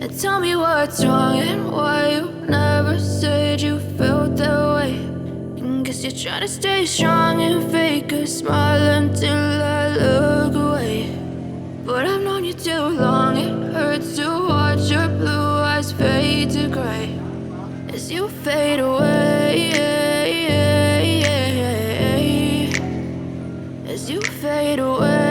And tell me what's wrong and why you never said you felt that way. And guess you're trying to stay strong and fake a smile until I look away. But I've known you too long, it hurts to watch your blue eyes fade to gray as you fade away, as you fade away.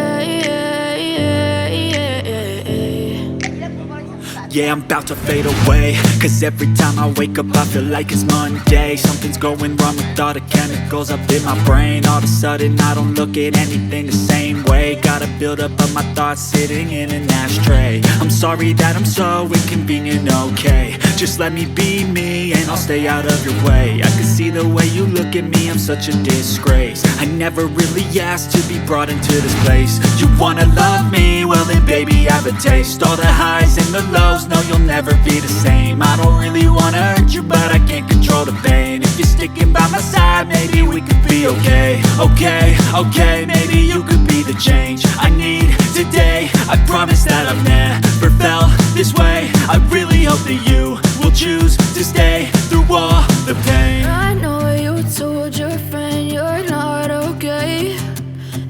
Yeah, I'm about to fade away, cause every time I wake up I feel like it's Monday. Something's going wrong with all the chemicals up in my brain. All of a sudden I don't look at anything the same way. Gotta build up of my thoughts sitting in an ashtray. I'm sorry that I'm so inconvenient, okay. Just let me be me and I'll stay out of your way. I can see the way you look at me, I'm such a disgrace. I never really asked to be brought into this place. You wanna love me? Well then baby I have a taste. All the highs and the lows, no you'll never be the same. I don't really wanna hurt you but I can't control the pain. If you're sticking by my side maybe we could be okay. Okay, maybe you could be the change I need today. I promise that I've never felt this way. I really hope that you will choose to stay through all the pain. I know you told your friend you're not okay.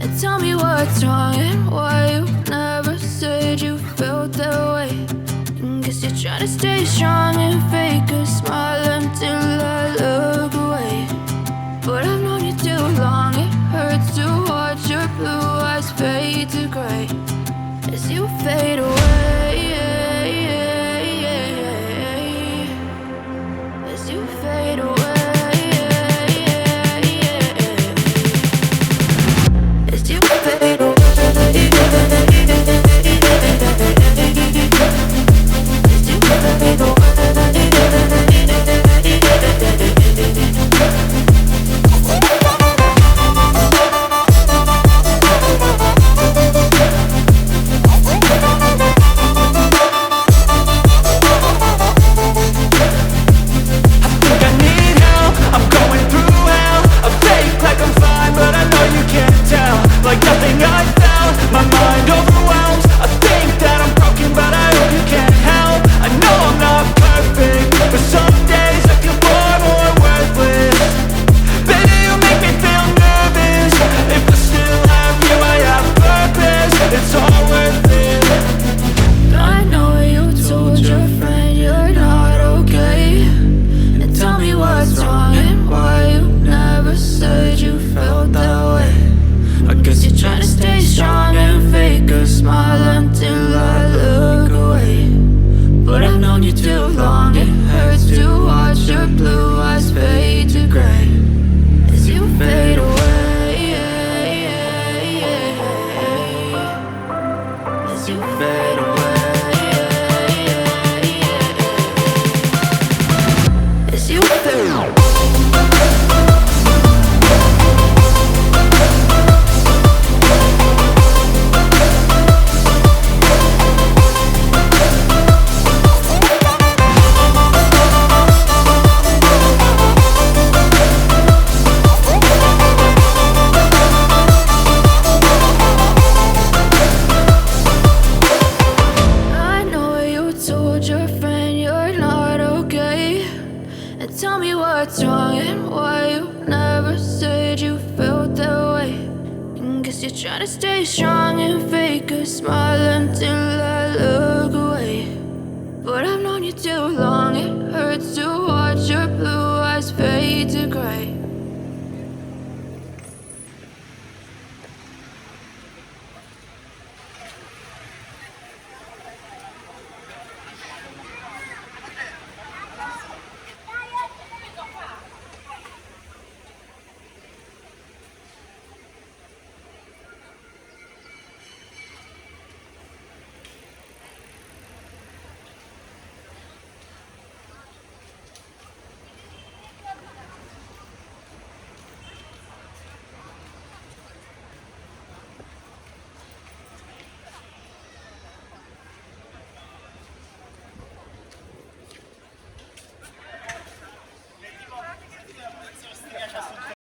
And tell me what's wrong and why you never said you felt that way. And guess you're trying to stay strong and fake a smile until I look away. But I've known you too long, it hurts to watch your blue eyes fade to gray as you fade away, as you fade away, as you fade away. Like nothing I felt, my mind overwhelms. I think that I'm broken but I hope you can't help. I know I'm not perfect, but some days I feel far more worthless. Baby, you make me feel nervous. If I still have you, I have purpose. It's all worth it. I know you told your friend you're not okay. And tell me what's wrong and why you never said you felt that way. I guess you're trying to stay strong and fake a smile until I look away. But I've known you too long, it hurts to watch your blue eyes fade to gray as you fade away, as you fade away, as you fade away. Tell me what's wrong and why you never said you felt that way. And guess you're trying to stay strong and fake a smile until I look away. But I've known you too long, it hurts to watch your blue eyes fade to gray